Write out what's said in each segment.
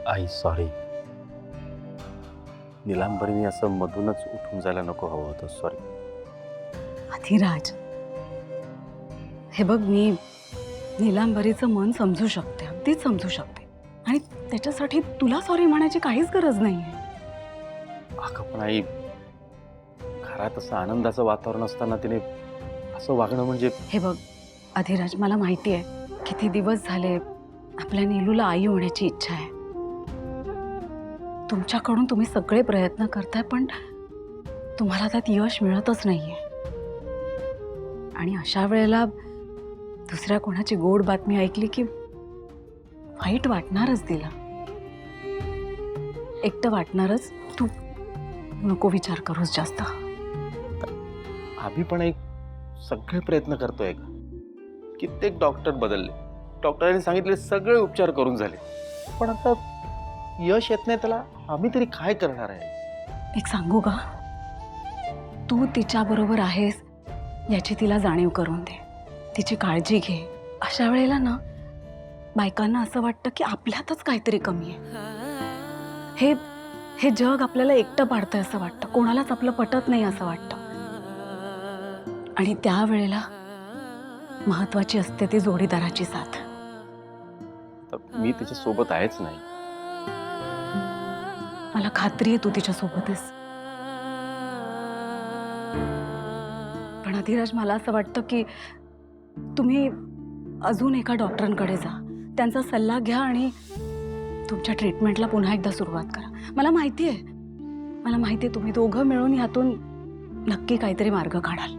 आई sorry. नीलांबरीने असं मधूनच उठून जायला नको हवं होतं. सॉरी. अधिराज, हे बघ, मी नीलांबरीचं मन समजू शकते, अगदीच समजू शकते. आणि त्याच्यासाठी तुला सॉरी म्हणायची काहीच गरज नाहीये. अगं पण आई, घरात असं आनंदाचं वातावरण असताना तिने असं वागणं म्हणजे. हे बघ अधिराज, मला माहिती आहे किती दिवस झाले आपल्या नीलूला आई होण्याची इच्छा आहे. तुमच्याकडून तुम्ही सगळे प्रयत्न करताय, पण तुम्हाला त्यात यश मिळतच नाहीये. आणि अशा वेळेला दुसऱ्या कोणाची गोड बातमी ऐकली की वाईट वाटणारच तिला. एकटं वाटणारच. तू नको विचार करूस जास्त. आम्ही पण एक सगळे प्रयत्न करतोय का. कित्येक डॉक्टर बदलले, डॉक्टरांनी सांगितले सगळे उपचार करून झाले, पण आता यश येत नाही. त्याला आम्ही तरी काय करणार आहे. एक सांगू का, तू तिच्या बरोबर आहेस याची तिला जाणीव करून दे. तिची काळजी घे. अशा वेळेला ना बायकांना असं वाटतं की आपल्यातच काहीतरी कमी आहे. हे जग आपल्याला एकटं पाडतंय असं वाटतं, कोणालाच आपलं पटत नाही असं वाटतं. आणि त्यावेळेला महत्वाची असते ती जोडीदाराची साथ. तर मी तिच्या सोबत आहेच नाही. मला खात्री आहे तू तिच्या सोबतच. पण अधिराज, मला असं वाटतं की तुम्ही अजून एका डॉक्टरांकडे जा, त्यांचा सल्ला घ्या आणि तुमच्या ट्रीटमेंटला पुन्हा एकदा सुरुवात करा. मला माहिती आहे तुम्ही दोघं मिळून ह्यातून नक्की काहीतरी मार्ग काढाल.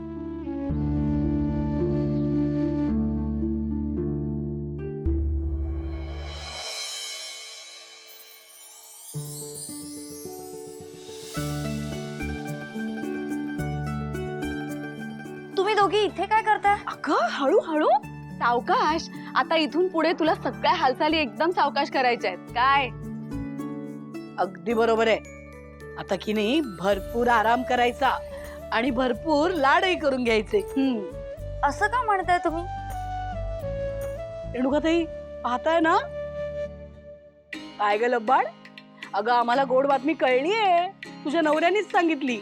तुम्ही दोघी इथे काय करताय? अगं हळूहळू, सावकाश. आता इथून पुढे तुला सगळ्या हालचाली एकदम सावकाश करायच्या आहेत. काय? अगदी बरोबर आहे. आता की नाही भरपूर आराम करायचा आणि भरपूर लाडही करून घ्यायचे. असं का म्हणताय तुम्ही? रेणुकाताई, पाहताय ना काय ग लब्बाड. अगं आम्हाला गोड बातमी कळलीये, तुझ्या नवऱ्यानेच सांगितली.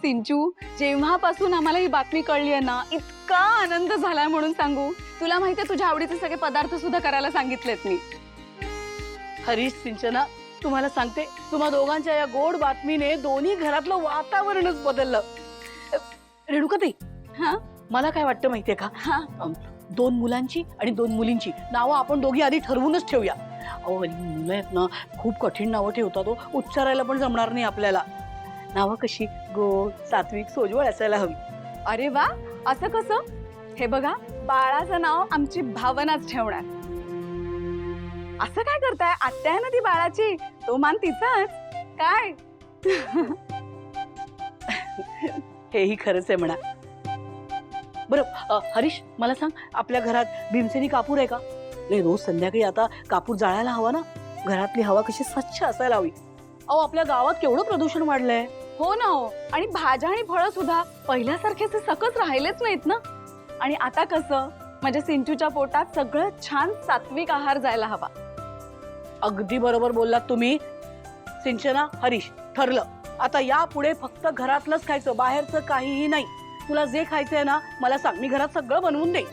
सिंचू, जेव्हापासून आम्हाला ही बातमी कळली आहे ना, इतका आनंद झालाय म्हणून सांगू. तुला माहितीये तुझ्या आवडीचे सगळे पदार्थ सुद्धा करायला सांगितलेत मी. हरीश, सिंचना, तुम्हाला सांगते, तुम्हा दोघांच्या या गोड बातमीने दोन्ही घरातलं वातावरणच बदललं. रेणुकाताई, हा, मला काय वाटतं माहितीये का, हा, 2 मुलांची आणि 2 मुलींची नावं आपण दोघी आधी ठरवूनच ठेवूया. अहो, मुलं आहेत ना, खूप कठीण नावं ठेवतात. उच्चारायला पण जमणार नाही आपल्याला. नावं कशी गोड, सात्विक, सोजवळ असायला हवी. अरे वा, असं कसं? हे बघा, बाळाचं नाव आमची भावनाच ठेवणार. असं काय करताय? आत्या आहे ना ती बाळाची, तो मान तिचाच. काय? हेही खरंच आहे म्हणा. बरं हरीश, मला सांग, आपल्या घरात भीमसेनी कापूर आहे का? नाही, रोज संध्याकाळी आता कापूर जाळायला हवा ना. घरातली हवा कशी स्वच्छ असायला हवी. अहो, आपल्या गावात केवढं प्रदूषण वाढलंय. हो ना हो. आणि भाज्या आणि फळं सुद्धा पहिल्यासारखेच सकस राहिलेच नाहीत ना. आणि आता कसं, म्हणजे सिंचूच्या पोटात सगळं छान सात्विक आहार जायला हवा. अगदी बरोबर बोललात तुम्ही. सिंचना, हरीश, ठरलं. आता यापुढे फक्त घरातलंच खायचं, बाहेरचं काहीही नाही. तुला जे खायचंय ना मला सांग, मी घरात सगळं बनवून देईन.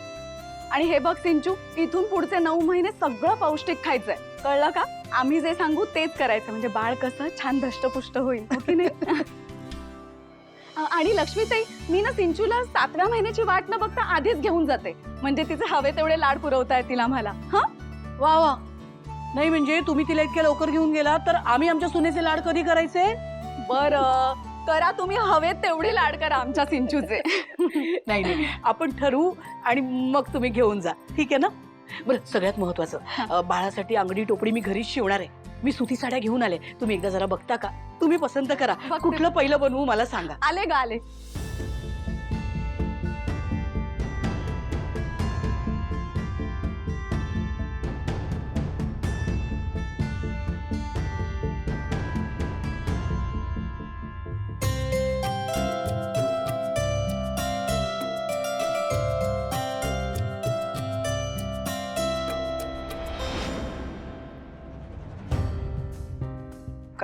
आणि हे बघ सिंचू, इथून पुढचे 9 महिने सगळं पौष्टिक खायचंय, कळलं का? आम्ही जे सांगू तेच करायचं, म्हणजे बाळ कसं छान धष्टपुष्ट होईल, हो की नाही? आणि लक्ष्मीताई, मी ना सिंचूला 7व्या महिन्याची वाट न बघता आधीच घेऊन जाते, म्हणजे तिचे हवे तेवढे लाड पुरवता येतील आम्हाला. हा, वा वा. नाही म्हणजे तुम्ही तिला इतक्या लवकर घेऊन गेला तर आम्ही आमच्या सुनेचे लाड कधी करायचे? बरं करा, तुम्ही हवेत तेवढे लाड करा आमच्या सिंचूचे. नाही नाही, आपण ठरवू आणि मग तुम्ही घेऊन जा, ठीक आहे ना? बरं, सगळ्यात महत्वाचं, बाळासाठी अंगडी टोपडी मी घरीच शिवणार आहे. मी सुती साड्या घेऊन आले, तुम्ही एकदा जरा बघता का? तुम्ही पसंत करा, कुठलं पहिलं बनवू मला सांगा. आले गा आले.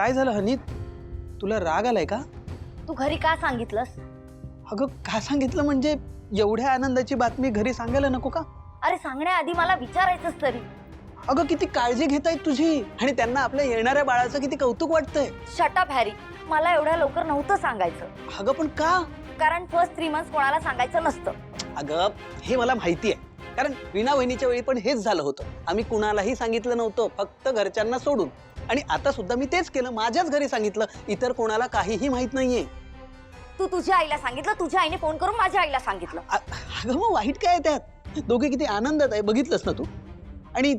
काय झालं हनी? तुला राग आलाय का? तू घरी का सांगितलंस? अगं का सांगितलं म्हणजे एवढ्या आनंदाची बातमी घरी सांगायला नको का? अरे सांगण्याआधी मला विचारायचंच तरी. अगं किती काळजी घेतायत तुझी आणि त्यांना आपल्या येणाऱ्या बाळाचं किती कौतुक वाटतंय. शट अप हॅरी, मला एवढ्या लवकर नव्हतं सांगायचं. अगं पण का? कारण फर्स्ट 3 मंथ्स कोणाला सांगायचं नसतं. अगं हे मला माहिती आहे, कारण रीना वहिनीच्या वेळी पण हेच झालं होतं. आम्ही कुणालाही सांगितलं नव्हतं, फक्त घरच्यांना सोडून. आणि आता सुद्धा मी तेच केलं, माझ्याच घरी सांगितलं, इतर कोणाला काहीही माहित नाहीये. तू तुझ्या आईला सांगितलं, तुझ्या आईने फोन करून माझ्या आईला सांगितलं. अगं मग वाईट काय आहे त्यात? दोघे किती आनंदात आहे, बघितलंस ना तू? आणि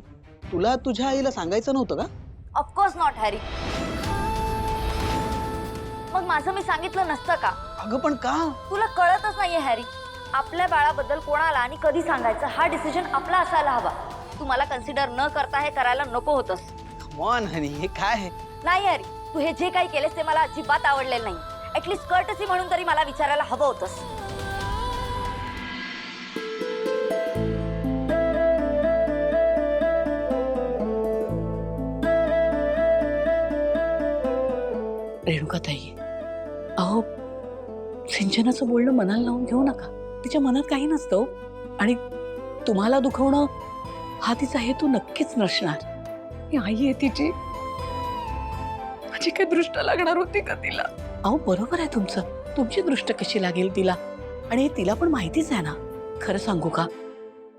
तुला तुझ्या आईला सांगायचं नव्हतं का? Of course not Harry. मग माझं मी सांगितलं नसतं का? अगं पण का? तुला कळतच नाहीये हॅरी. आपल्या बाळाबद्दल कोणाला आणि कधी सांगायचं हा डिसिजन आपला असायला हवा. तू मला कन्सिडर न करता हे करायला नको होतंस. कम ऑन हनी, हे काय आहे? नाही हॅरी, तू हे जे काही केलेस ते मला अजिबात आवडलेलं नाही. ऍटलीस्ट कर्टसी म्हणून तरी मला विचारायला हवं होतंस. रेणुकाताई, अहो सिंचनाचं बोलणं मनाला लावून घेऊ नका. तिच्या मनात काही नसतं हो. आणि तुम्हाला दुखवणं हा तिचा हेतू नक्कीच नसणार. ही आई आहे तिची, माझी काय दृष्ट लागणार होती का तिला? अहो बरोबर आहे तुमचं. तुमची दृष्ट कशी लागेल तिला? आणि तिला पण माहितीच आहे ना. खरं सांगू का,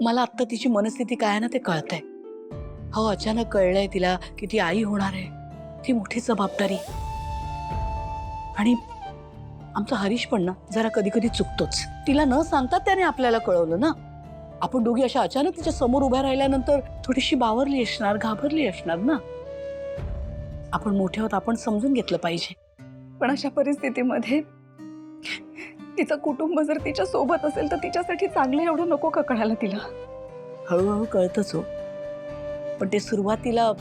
मला आत्ता तिची मनस्थिती काय आहे ना ते कळतंय. हो अचानक कळलंय तिला की ती आई होणार आहे. ती मोठी जबाबदारी. आणि आमचा हरीश पण ना जरा कधी कधी चुकतोच. तिला न सांगता त्याने आपल्याला कळवलं ना. आपण दोघी अशा अचानक तिच्या समोर उभ्या राहिल्यानंतर थोडीशी बावरली असणार, घाबरली असणार ना. आपण मोठे आहोत, आपण समजून घेतलं पाहिजे. पण अशा परिस्थितीमध्ये तिचं कुटुंब जर तिच्या सोबत असेल तर तिच्यासाठी चांगलं एवढं नको का कळायला तिला? हळूहळू कळतच हो. पण ते सुरुवातीला,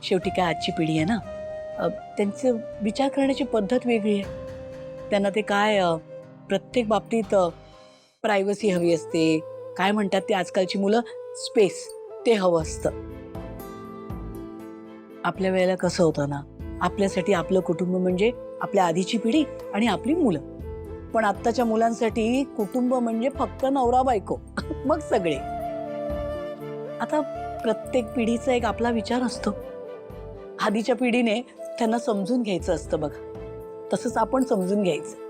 शेवटी काय आजची पिढी आहे ना, त्यांचं विचार करण्याची पद्धत वेगळी आहे. त्यांना ते काय प्रत्येक बाबतीत प्रायव्हसी हवी असते. काय म्हणतात ते आजकालची मुलं, स्पेस, ते हवं असतं. आपल्या वेळेला कसं होतं ना, आपल्यासाठी आपलं कुटुंब म्हणजे आपल्या आधीची पिढी आणि आपली मुलं. पण आत्ताच्या मुलांसाठी कुटुंब म्हणजे फक्त नवरा बायको मग सगळे. आता प्रत्येक पिढीचा एक आपला विचार असतो. आधीच्या पिढीने त्यांना समजून घ्यायचं असतं बघा, तसंच आपण समजून घ्यायचं.